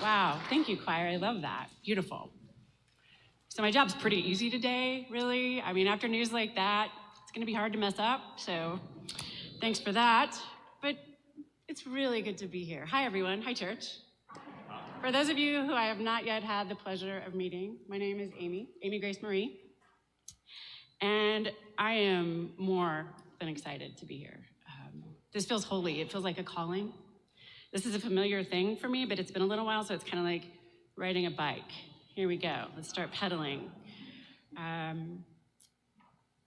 Wow, thank you, choir. I love that. Beautiful. So my job's pretty easy today, really. I mean, after news like that, it's gonna be hard to mess up, so thanks for that. But it's really good to be here. Hi, everyone. Hi, church. For those of you who I have not yet had the pleasure of meeting, my name is Amy Grace Marie, and I am more than excited to be here. This feels holy. It feels like a calling. This is a familiar thing for me, but it's been a little while, so it's kind of like riding a bike. Here we go. Let's start pedaling.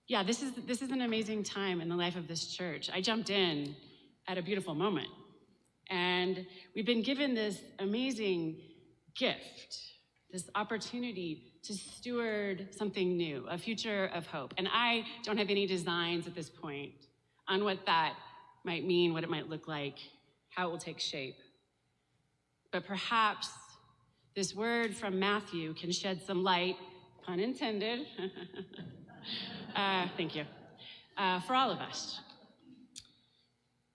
Yeah, this is an amazing time in the life of this church. I jumped in at a beautiful moment, and we've been given this amazing gift, this opportunity to steward something new, a future of hope. And I don't have any designs at this point on what that might mean, what it might look like, how it will take shape. But perhaps this word from Matthew can shed some light, pun intended, thank you, for all of us.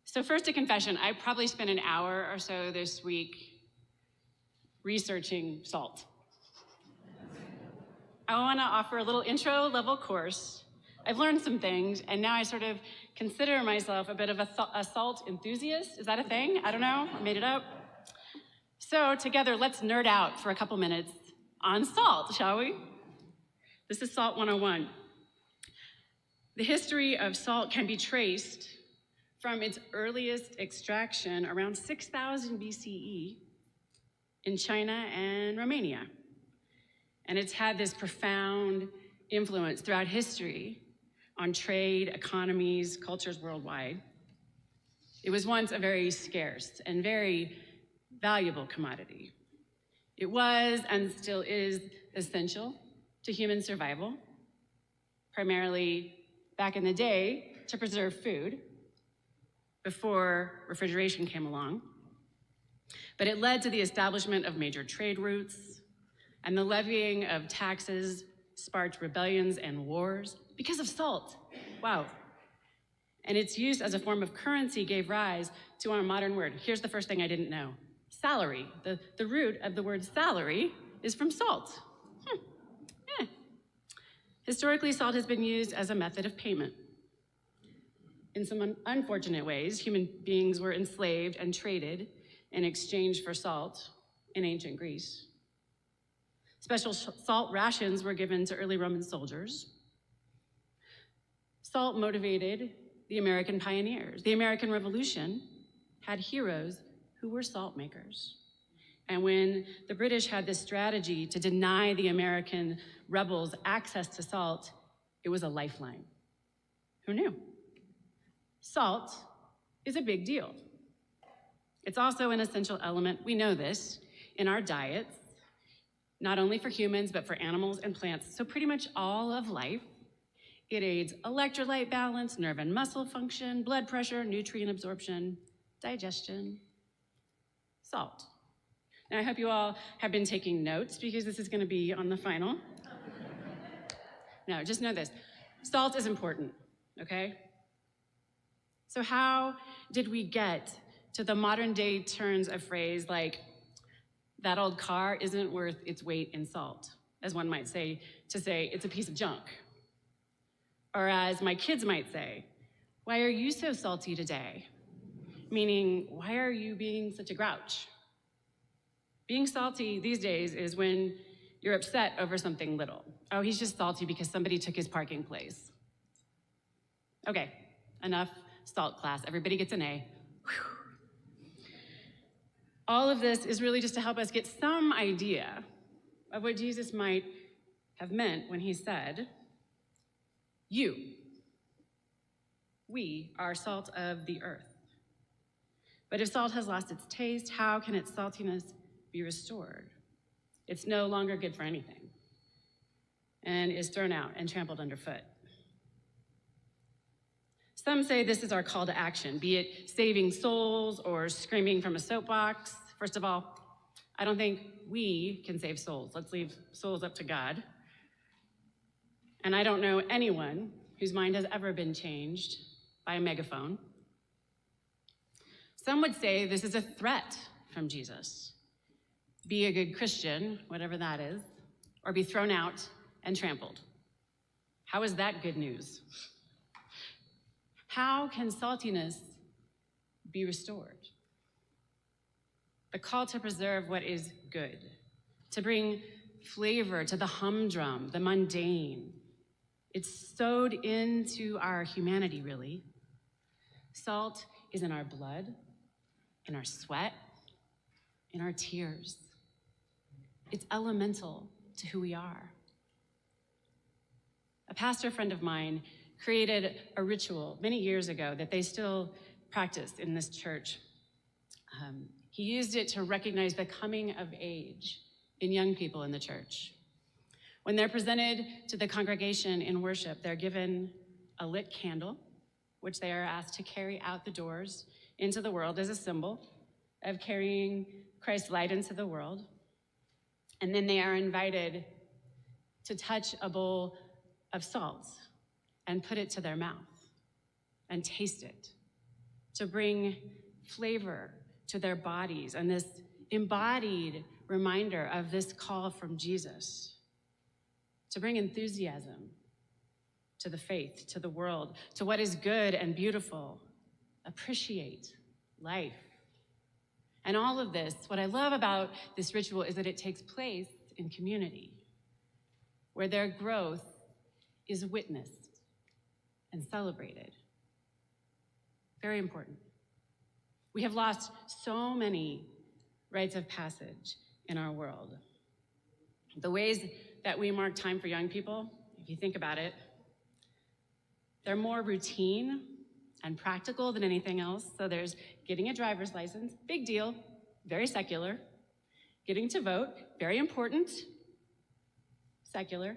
So first, a confession. I probably spent an hour or so this week researching salt. I want to offer a little intro level course. I've learned some things, and now I sort of consider myself a bit of a salt enthusiast. Is that a thing? I don't know. I made it up. So together, let's nerd out for a couple minutes on salt, shall we? This is Salt 101. The history of salt can be traced from its earliest extraction around 6000 BCE in China and Romania. And it's had this profound influence throughout history on trade, economies, cultures worldwide. It was once a very scarce and very valuable commodity. It was and still is essential to human survival, primarily back in the day to preserve food before refrigeration came along. But it led to the establishment of major trade routes, and the levying of taxes sparked rebellions and wars because of salt. Wow. And its use as a form of currency gave rise to our modern word. Here's the first thing I didn't know. Salary. The root of the word salary is from salt. Historically, salt has been used as a method of payment. In some unfortunate ways, human beings were enslaved and traded in exchange for salt in ancient Greece. Special salt rations were given to early Roman soldiers. Salt motivated the American pioneers. The American Revolution had heroes who were salt makers. And when the British had this strategy to deny the American rebels access to salt, it was a lifeline. Who knew? Salt is a big deal. It's also an essential element, we know this, in our diets, not only for humans, but for animals and plants. So pretty much all of life. It aids electrolyte balance, nerve and muscle function, blood pressure, nutrient absorption, digestion. Salt. Now I hope you all have been taking notes because this is going to be on the final. No, just know this. Salt is important, okay? So how did we get to the modern day turns of phrase like, that old car isn't worth its weight in salt, as one might say, to say it's a piece of junk? Or as my kids might say, why are you so salty today? Meaning, why are you being such a grouch? Being salty these days is when you're upset over something little. Oh, he's just salty because somebody took his parking place. Okay, enough salt class. Everybody gets an A. Whew. All of this is really just to help us get some idea of what Jesus might have meant when he said, we are salt of the earth. But if salt has lost its taste, how can its saltiness be restored? It's no longer good for anything and is thrown out and trampled underfoot. Some say this is our call to action, be it saving souls or screaming from a soapbox. First of all, I don't think we can save souls. Let's leave souls up to God. And I don't know anyone whose mind has ever been changed by a megaphone. Some would say this is a threat from Jesus. be a good Christian, whatever that is, or be thrown out and trampled. How is that good news? How can saltiness be restored? The call to preserve what is good, to bring flavor to the humdrum, the mundane. It's sewed into our humanity, really. Salt is in our blood, in our sweat, in our tears. It's elemental to who we are. A pastor friend of mine created a ritual many years ago that they still practice in this church. He used it to recognize the coming of age in young people in the church. When they're presented to the congregation in worship, they're given a lit candle, which they are asked to carry out the doors into the world as a symbol of carrying Christ's light into the world. And then they are invited to touch a bowl of salt and put it to their mouth and taste it, to bring flavor to their bodies, and this embodied reminder of this call from Jesus to bring enthusiasm to the faith, to the world, to what is good and beautiful, appreciate life. And all of this, what I love about this ritual is that it takes place in community, where their growth is witnessed and celebrated. Very important. We have lost so many rites of passage in our world. The ways that we mark time for young people, if you think about it, they're more routine and practical than anything else. So there's getting a driver's license, big deal, very secular. Getting to vote, very important, secular.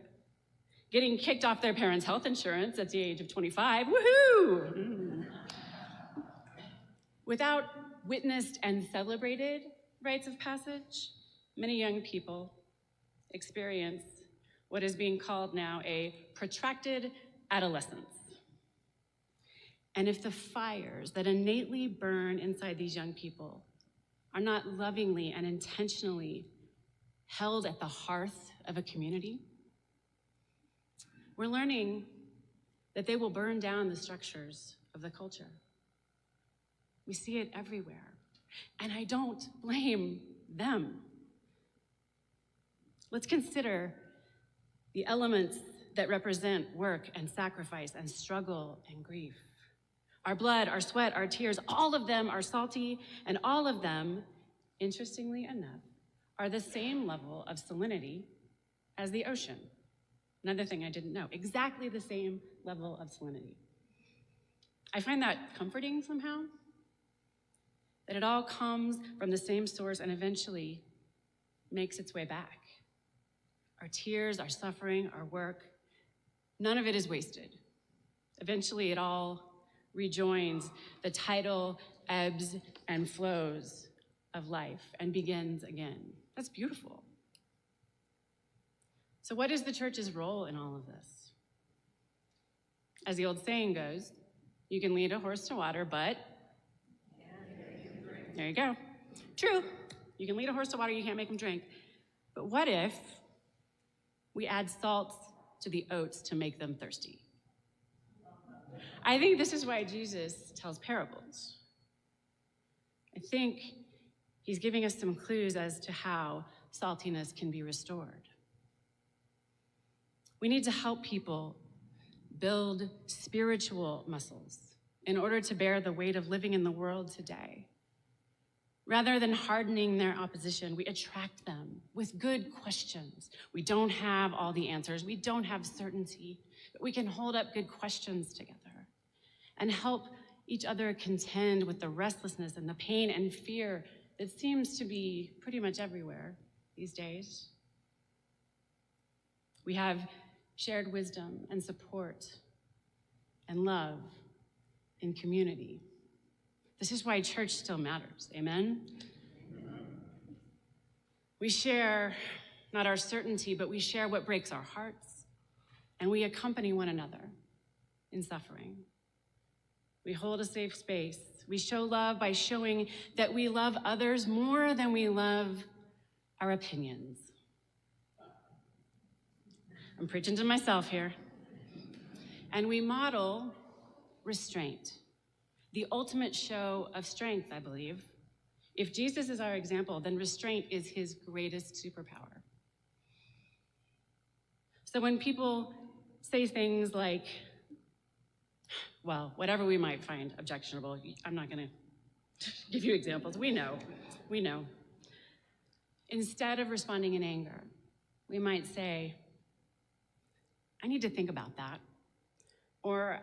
Getting kicked off their parents' health insurance at the age of 25, woohoo! Without witnessed and celebrated rites of passage, many young people experience what is being called now a protracted adolescence. And if the fires that innately burn inside these young people are not lovingly and intentionally held at the hearth of a community, we're learning that they will burn down the structures of the culture. We see it everywhere, and I don't blame them. Let's consider the elements that represent work and sacrifice and struggle and grief. Our blood, our sweat, our tears, all of them are salty, and all of them, interestingly enough, are the same level of salinity as the ocean. Another thing I didn't know, exactly the same level of salinity. I find that comforting somehow, that it all comes from the same source and eventually makes its way back. Our tears, our suffering, our work, none of it is wasted. Eventually it all rejoins the tidal ebbs and flows of life and begins again. That's beautiful. So what is the church's role in all of this? As the old saying goes, you can lead a horse to water, but there you go. True, you can lead a horse to water, you can't make him drink. But what if we add salt to the oats to make them thirsty? I think this is why Jesus tells parables. I think he's giving us some clues as to how saltiness can be restored. We need to help people build spiritual muscles in order to bear the weight of living in the world today. Rather than hardening their opposition, we attract them with good questions. We don't have all the answers. We don't have certainty, but we can hold up good questions together and help each other contend with the restlessness and the pain and fear that seems to be pretty much everywhere these days. We have shared wisdom and support and love in community. This is why church still matters, amen? We share not our certainty, but we share what breaks our hearts, and we accompany one another in suffering. We hold a safe space. We show love by showing that we love others more than we love our opinions. I'm preaching to myself here. And we model restraint, the ultimate show of strength, I believe. If Jesus is our example, then restraint is his greatest superpower. So when people say things like, well, whatever we might find objectionable, I'm not going to give you examples. We know. Instead of responding in anger, we might say, I need to think about that. Or,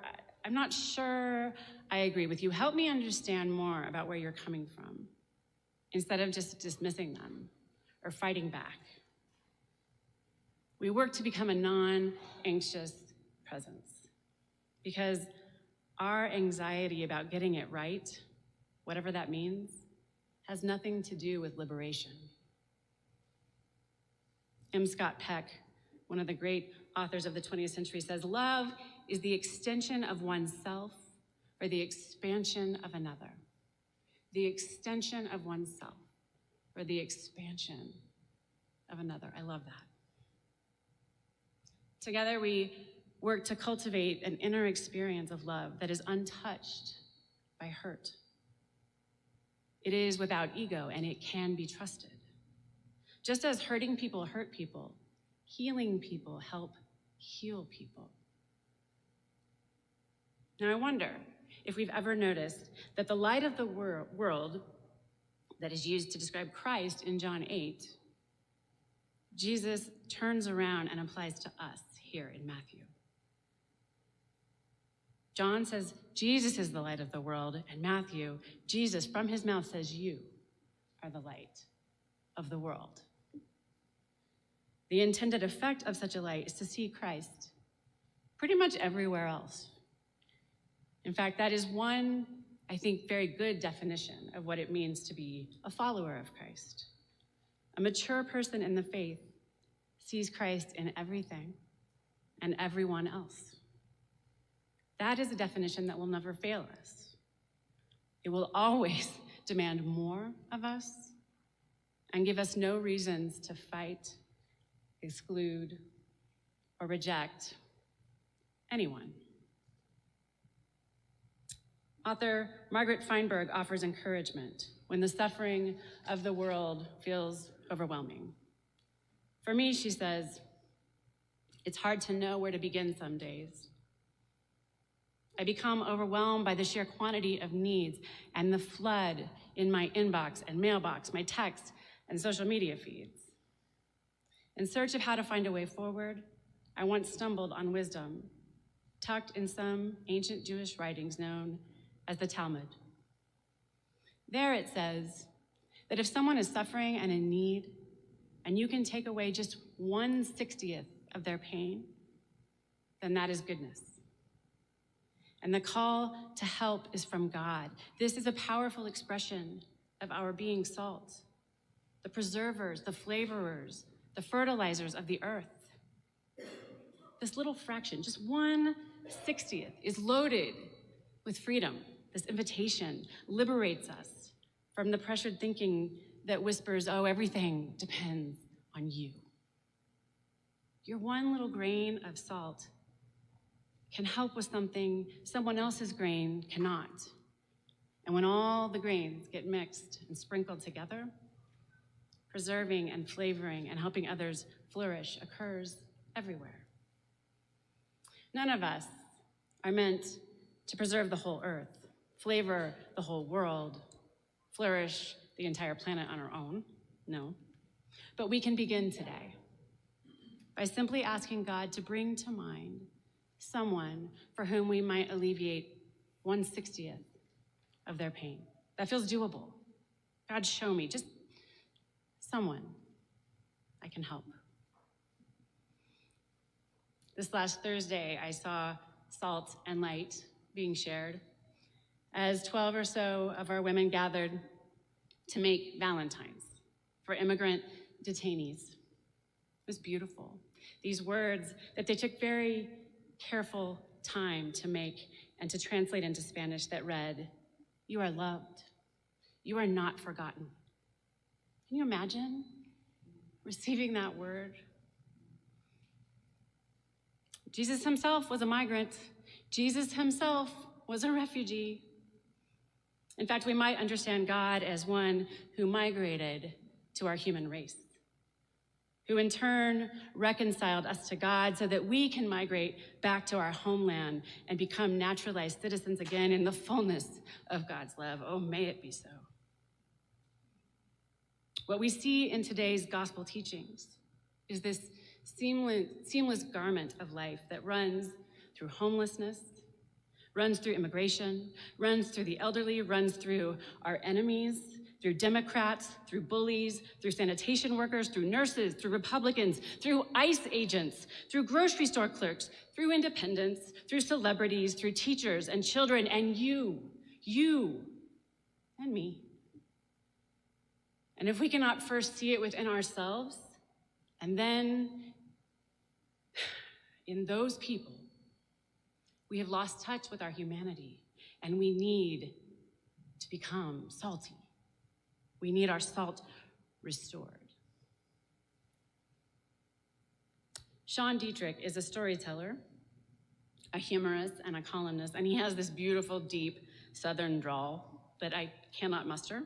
I'm not sure I agree with you. Help me understand more about where you're coming from, instead of just dismissing them or fighting back. We work to become a non-anxious presence because our anxiety about getting it right, whatever that means, has nothing to do with liberation. M. Scott Peck, one of the great authors of the 20th century, says, love is the extension of oneself or the expansion of another. The extension of oneself or the expansion of another. I love that. Together we work to cultivate an inner experience of love that is untouched by hurt. It is without ego and it can be trusted. Just as hurting people hurt people, healing people help heal people. Now I wonder if we've ever noticed that the light of the world that is used to describe Christ in John 8, Jesus turns around and applies to us here in Matthew. John says Jesus is the light of the world, and Matthew, Jesus from his mouth says you are the light of the world. The intended effect of such a light is to see Christ pretty much everywhere else. In fact, that is one, I think, very good definition of what it means to be a follower of Christ. A mature person in the faith sees Christ in everything and everyone else. That is a definition that will never fail us. It will always demand more of us and give us no reasons to fight, exclude, or reject anyone. Author Margaret Feinberg offers encouragement when the suffering of the world feels overwhelming. For me, she says, it's hard to know where to begin some days. I become overwhelmed by the sheer quantity of needs and the flood in my inbox and mailbox, my texts and social media feeds. In search of how to find a way forward, I once stumbled on wisdom tucked in some ancient Jewish writings known as the Talmud. There it says that if someone is suffering and in need, and you can take away just 1/60th of their pain, then that is goodness. And the call to help is from God. This is a powerful expression of our being salt, the preservers, the flavorers, the fertilizers of the earth. This little fraction, just 1/60th, is loaded with freedom. This invitation liberates us from the pressured thinking that whispers, oh, everything depends on you. Your one little grain of salt can help with something someone else's grain cannot. And when all the grains get mixed and sprinkled together, preserving and flavoring and helping others flourish occurs everywhere. None of us are meant to preserve the whole earth, flavor the whole world, flourish the entire planet on our own, no. But we can begin today by simply asking God to bring to mind someone for whom we might alleviate 1/60th of their pain. That feels doable. God, show me, just someone I can help. This last Thursday, I saw Salt and Light being shared as 12 or so of our women gathered to make Valentines for immigrant detainees. It was beautiful. These words that they took very careful time to make and to translate into Spanish that read, you are loved. You are not forgotten. Can you imagine receiving that word. Jesus himself was a migrant. Jesus himself was a refugee. In fact, we might understand God as one who migrated to our human race, who in turn reconciled us to God so that we can migrate back to our homeland and become naturalized citizens again in the fullness of God's love. Oh, may it be so. What we see in today's gospel teachings is this seamless garment of life that runs through homelessness, runs through immigration, runs through the elderly, runs through our enemies, through Democrats, through bullies, through sanitation workers, through nurses, through Republicans, through ICE agents, through grocery store clerks, through independents, through celebrities, through teachers and children, and you, and me. And if we cannot first see it within ourselves, and then in those people, we have lost touch with our humanity, and we need to become salty. We need our salt restored. Sean Dietrich is a storyteller, a humorist, and a columnist, and he has this beautiful, deep Southern drawl that I cannot muster.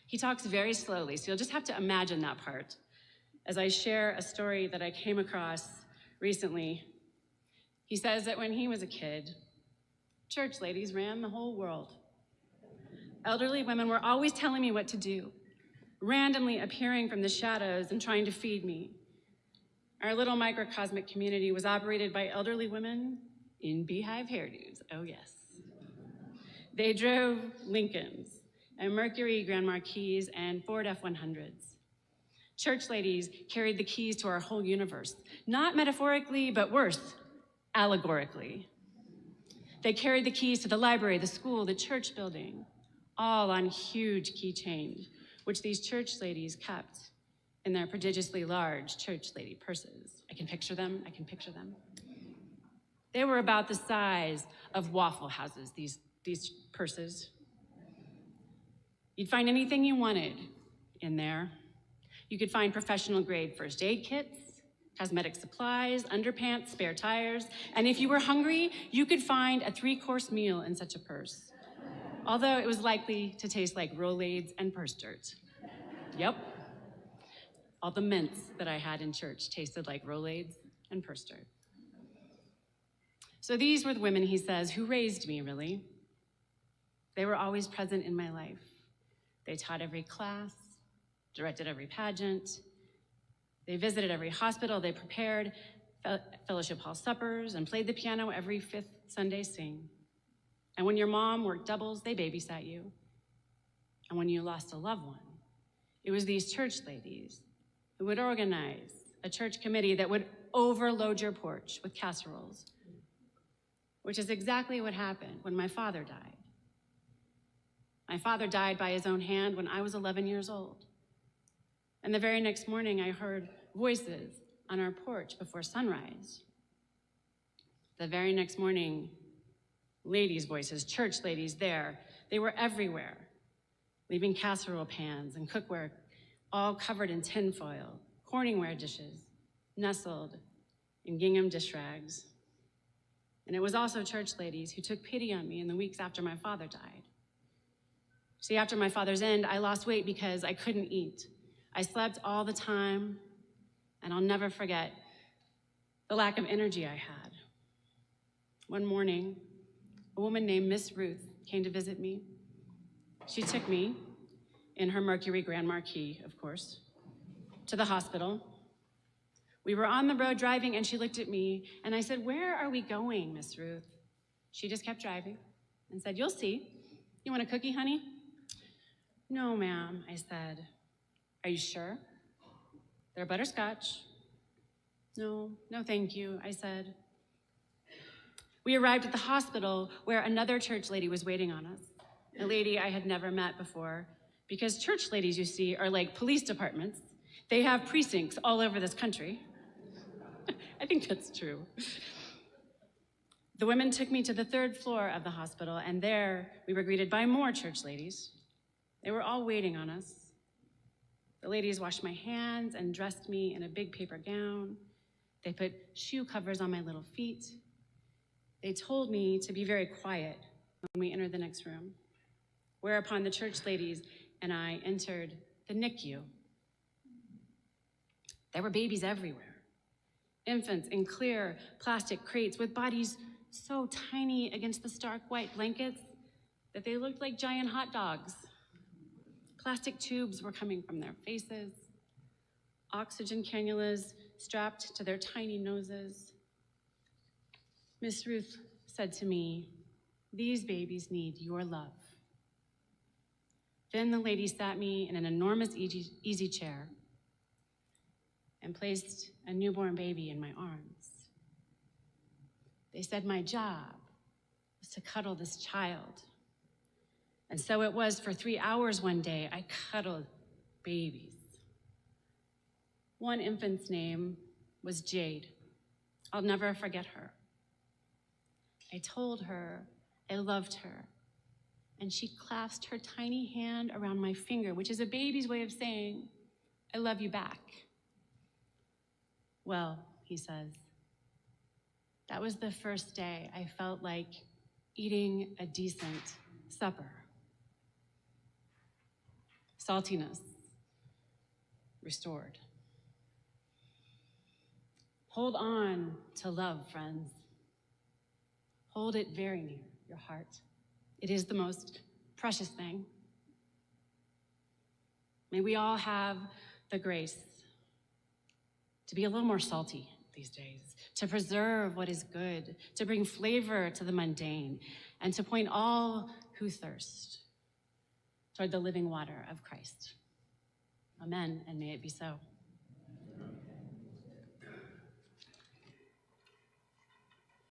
He talks very slowly, so you'll just have to imagine that part as I share a story that I came across recently. He says that when he was a kid, church ladies ran the whole world. Elderly women were always telling me what to do, randomly appearing from the shadows and trying to feed me. Our little microcosmic community was operated by elderly women in beehive hairdos, oh yes. They drove Lincolns and Mercury Grand Marquis and Ford F-100s. Church ladies carried the keys to our whole universe, not metaphorically, but worse, allegorically. They carried the keys to the library, the school, the church building, all on huge keychains, which these church ladies kept in their prodigiously large church lady purses. I can picture them. They were about the size of Waffle Houses, these purses. You'd find anything you wanted in there. You could find professional grade first aid kits, cosmetic supplies, underpants, spare tires, and if you were hungry, you could find a 3-course meal in such a purse. Although it was likely to taste like Rolaids and purse dirt. Yep. All the mints that I had in church tasted like Rolaids and purse dirt. So these were the women, he says, who raised me, really. They were always present in my life. They taught every class, directed every pageant. They visited every hospital. They prepared fellowship hall suppers and played the piano every 5th Sunday sing. And when your mom worked doubles, they babysat you. And when you lost a loved one, it was these church ladies who would organize a church committee that would overload your porch with casseroles, which is exactly what happened when my father died. My father died by his own hand when I was 11 years old. And the very next morning, I heard voices on our porch before sunrise. The very next morning, ladies' voices, church ladies there, they were everywhere, leaving casserole pans and cookware all covered in tinfoil, Corningware dishes, nestled in gingham dish rags. And it was also church ladies who took pity on me in the weeks after my father died. See, after my father's end, I lost weight because I couldn't eat. I slept all the time, and I'll never forget the lack of energy I had. One morning, a woman named Miss Ruth came to visit me. She took me, in her Mercury Grand Marquis, of course, to the hospital. We were on the road driving, and she looked at me, and I said, "Where are we going, Miss Ruth?" She just kept driving and said, "You'll see. You want a cookie, honey?" "No, ma'am," I said. "Are you sure? They're butterscotch." No, thank you," I said. We arrived at the hospital where another church lady was waiting on us, a lady I had never met before, because church ladies, you see, are like police departments. They have precincts all over this country. I think that's true. The women took me to the 3rd floor of the hospital, and there we were greeted by more church ladies. They were all waiting on us. The ladies washed my hands and dressed me in a big paper gown. They put shoe covers on my little feet. They told me to be very quiet when we entered the next room, whereupon the church ladies and I entered the NICU. There were babies everywhere, infants in clear plastic crates with bodies so tiny against the stark white blankets that they looked like giant hot dogs. Plastic tubes were coming from their faces, oxygen cannulas strapped to their tiny noses. Miss Ruth said to me, "These babies need your love." Then the lady sat me in an enormous easy chair and placed a newborn baby in my arms. They said my job was to cuddle this child. And so it was for 3 hours one day. I cuddled babies. One infant's name was Jade. I'll never forget her. I told her I loved her, and she clasped her tiny hand around my finger, which is a baby's way of saying, "I love you back." Well, he says, that was the first day I felt like eating a decent supper. Saltiness restored. Hold on to love, friends. Hold it very near your heart. It is the most precious thing. May we all have the grace to be a little more salty these days, to preserve what is good, to bring flavor to the mundane, and to point all who thirst toward the living water of Christ. Amen, and may it be so.